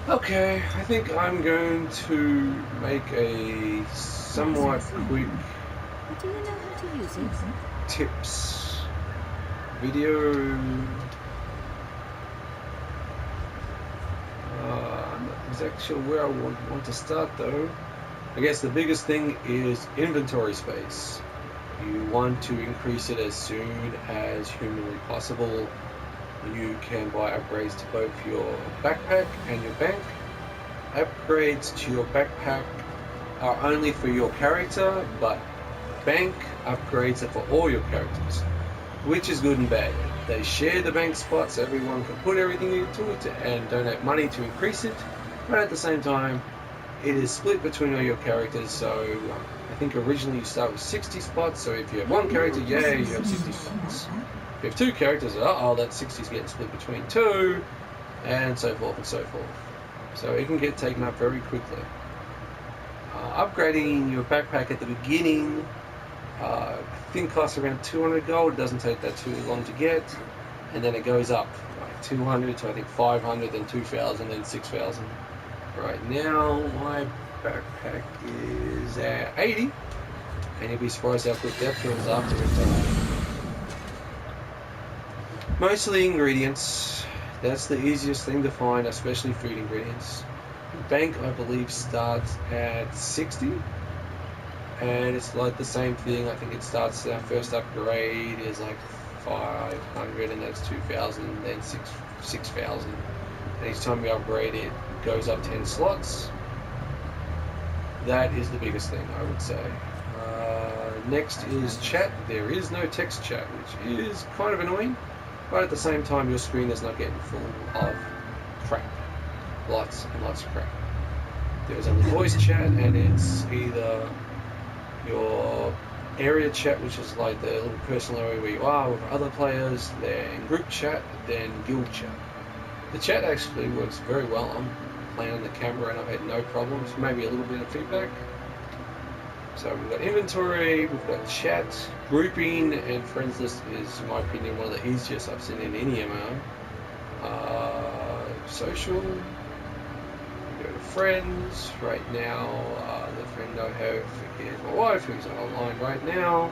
Okay, I think I'm going to make a somewhat quick But do you know how to use it? tips video. I'm not exactly sure where I want to start though. I guess the biggest thing is inventory space. You want to increase it as soon as humanly possible. You can buy upgrades to both your backpack and your bank. Upgrades to your backpack are only for your character, but bank upgrades are for all your characters, which is good and bad. They share the bank spots, everyone can put everything into it and donate money to increase it, but at the same time, it is split between all your characters. So I think originally you start with 60 spots, so if you have one character, yay, you have 60 spots. If you have two characters, that 60 is getting split between two, and so forth and so forth. So it can get taken up very quickly. Upgrading your backpack at the beginning, I think costs around 200 gold. It doesn't take that too long to get, and then it goes up like 200 to I think 500, then 2,000, then 6,000. Right now, my backpack is at 80, and you'll be surprised how quick that fills after it. Mostly ingredients. That's the easiest thing to find, especially food ingredients. Bank, I believe, starts at 60, and it's like the same thing. I think it starts, our first upgrade is like 500, and that's 2,000, then 6,000. And each time you upgrade, it goes up 10 slots. That is the biggest thing, I would say. Next is chat. There is no text chat, which is kind of annoying, but at the same time, your screen is not getting full of crap. Lots and lots of crap. There's only voice chat, and it's either your area chat, which is like the little personal area where you are with other players, then group chat, then guild chat. The chat actually works very well. I'm playing on the camera and I've had no problems, maybe a little bit of feedback. So we've got inventory, we've got chat, grouping, and friends list is, in my opinion, one of the easiest I've seen in any MMO. Social, we go to friends. Right now, the friend I have is my wife, who's online right now.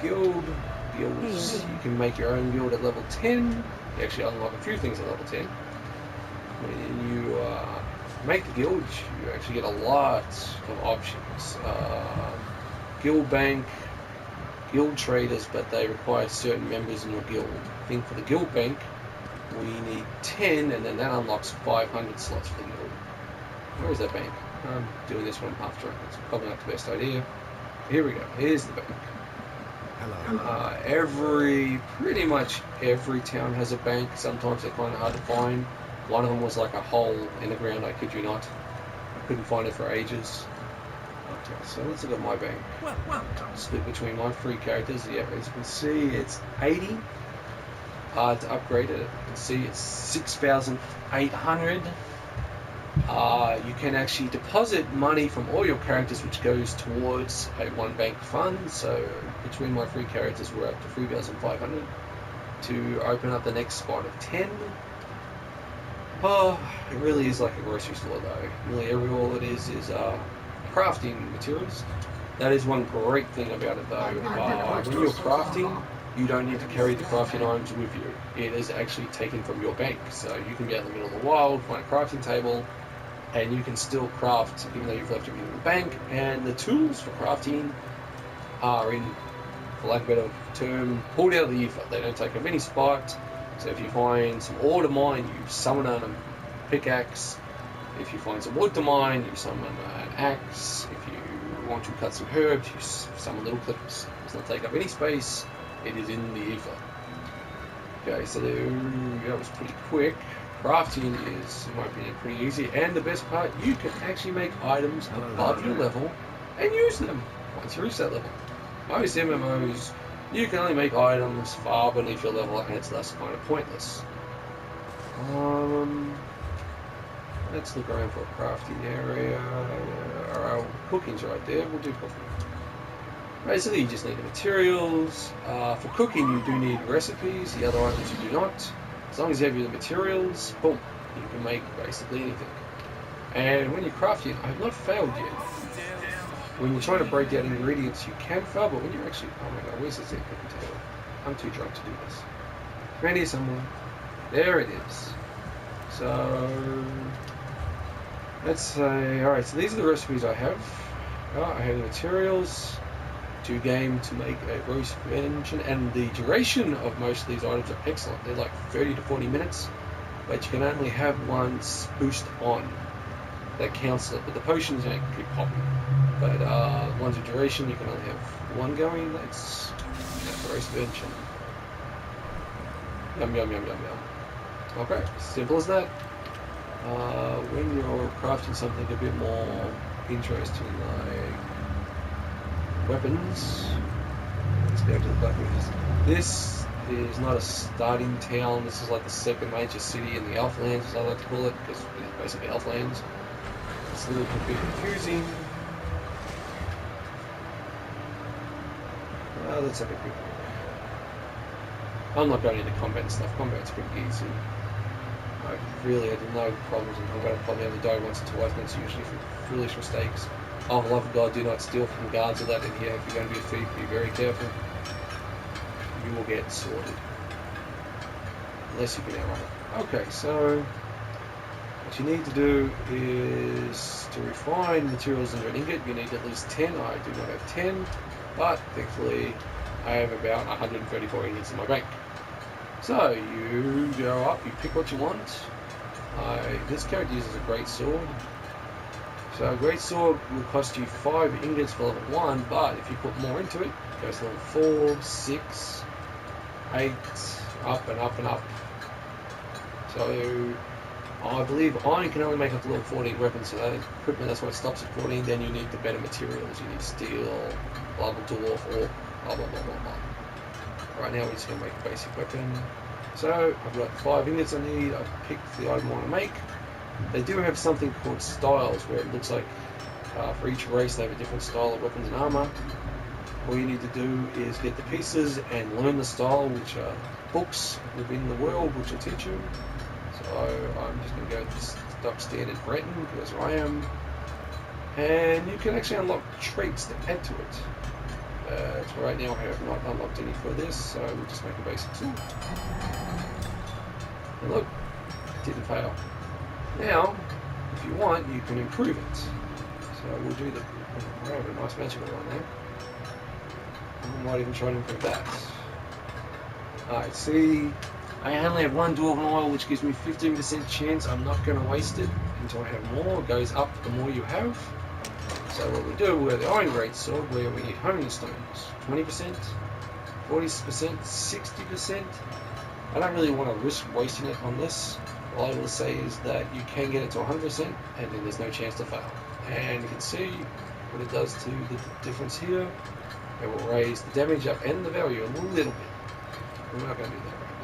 Guilds, you can make your own guild at level 10. You actually unlock a few things at level 10. When you make the guild, you actually get a lot of options. Guild bank, guild traders, but they require certain members in your guild. I think for the guild bank, we need 10, and then that unlocks 500 slots for the guild. Where is that bank? I'm doing this one after. It's probably not the best idea. Here we go. Here's the bank. Hello. Pretty much every town has a bank. Sometimes they're kind of hard to find. One of them was like a hole in the ground, I kid you not. I couldn't find it for ages. Okay, so let's look at my bank. Well done. Split between my three characters. Yeah, as you can see, it's 80. To upgrade it, you can see it's 6,800. You can actually deposit money from all your characters, which goes towards a one bank fund. So between my three characters, we're up to 3,500 to open up the next spot of 10. Oh, it really is like a grocery store though. Really, all it is crafting materials. That is one great thing about it though. When you're crafting, you don't need to carry the crafting items with you. It is actually taken from your bank. So you can be out in the middle of the wild, find a crafting table, and you can still craft even though you've left everything in the bank. And the tools for crafting are in, for lack of a better term, pulled out of the ether. They don't take up any spot. So if you find some ore to mine, you summon a pickaxe. If you find some wood to mine, you summon an axe. If you want to cut some herbs, you summon little clips. It does not take up any space. It is in the ether. Okay, so that was pretty quick. Crafting is, in my opinion, pretty easy. And the best part, you can actually make items above your level and use them once you reach that level. Most MMOs, you can only make items far beneath your level, and it's thus kind of pointless. Let's look around for a crafting area. Our cooking's right there. We'll do cooking. Basically, you just need the materials. For cooking, you do need recipes. The other items you do not. As long as you have the materials, boom, You can make basically anything. And when you're crafting, I've not failed yet. When you're trying to break down ingredients, you can fail, but when you're actually, oh my god, where's this thing? I'm too drunk to do this. Around here somewhere. There it is. So let's say, alright, so these are the recipes I have. I have the materials to game to make a roast venison, and the duration of most of these items are excellent. They're like 30 to 40 minutes, but you can only have one boost on. That counts it, but the potions ain't keep popping. But ones of duration, you can only have one going. Let's have the roast venison. Yum yum yum yum yum. Okay, simple as that. When you're crafting something a bit more interesting, like weapons, let's go to the blacksmiths. This is not a starting town. This is like the second major city in the Elflands, as I like to call it, because it's basically Elflands. It's a little bit confusing. Let's have a quick look. I'm not going into combat and stuff. Combat's pretty easy. I had no problems in combat. I've probably only died once or twice, and it's usually from foolish mistakes. Oh, for the love of God, do not steal from guards or that. And yeah, if you're going to be a thief, be very careful. You will get sorted. Unless you can outrun it. Okay, so what you need to do is to refine materials into an ingot. You need at least 10. I do not have 10, but thankfully I have about 134 ingots in my bank. So you go up, you pick what you want. This character uses a great sword. So a great sword will cost you 5 ingots for level 1, but if you put more into it, it goes to level 4, 6, 8, up and up and up. So I believe iron can only make up to level 14 weapons, so that equipment, that's why it stops at 14. Then you need the better materials. You need steel, blah blah dwarf, or blah blah blah blah blah. Right now we're just going to make a basic weapon. So I've got 5 ingots I need. I've picked the item I want to make. They do have something called styles, where it looks like for each race they have a different style of weapons and armor. All you need to do is get the pieces and learn the style, which are books within the world, which will teach you. So I'm just going to go with this stock standard Breton, because I am. And you can actually unlock traits that add to it. So right now I have not unlocked any for this, so we'll just make a basic sword. And look, it didn't fail. Now, if you want, you can improve it. So we'll do the. I have a nice magical one there. I might even try to improve that. Alright, see, I only have 1 dwarven oil, which gives me 15% chance. I'm not going to waste it until I have more. It goes up the more you have. So what we do with the iron great sword, where we need honing stones, 20%, 40%, 60%. I don't really want to risk wasting it on this. All I will say is that you can get it to 100%, and then there's no chance to fail. And you can see what it does to the difference here. It will raise the damage up and the value a little bit. We're not going to do that right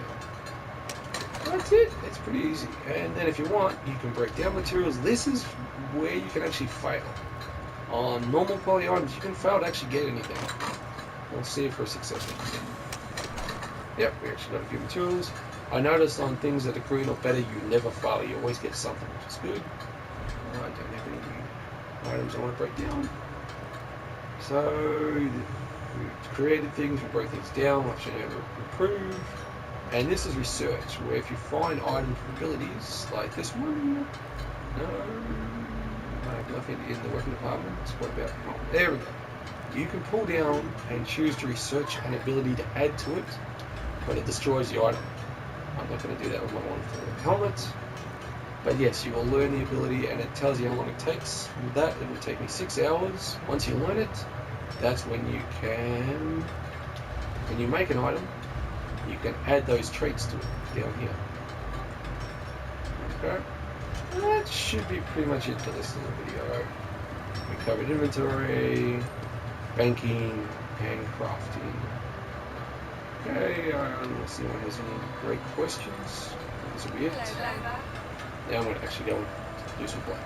now. That's it. It's pretty easy. And then if you want, you can break down materials. This is where you can actually fail. On normal quality items, you can fail to actually get anything. We'll see for a success. Yep, we actually got a few materials. I noticed on things that are green or better, you never fail. You always get something, which is good. I don't have any items I want to break down. So, we created things, we broke things down, option A to improve. And this is research, where if you find items with abilities, like this one, no, I have nothing in the weapon department. What about, oh, there we go. You can pull down and choose to research an ability to add to it, but it destroys the item. I'm not going to do that with my wonderful helmet. But yes, you will learn the ability, and it tells you how long it takes. With that, it will take me 6 hours. Once you learn it, that's when you can, when you make an item, you can add those traits to it down here. Okay. That should be pretty much it for this little video. We covered inventory, banking, and crafting. Okay, let's see if anyone has any great questions. This will be it. Now I'm going to actually go and do some play.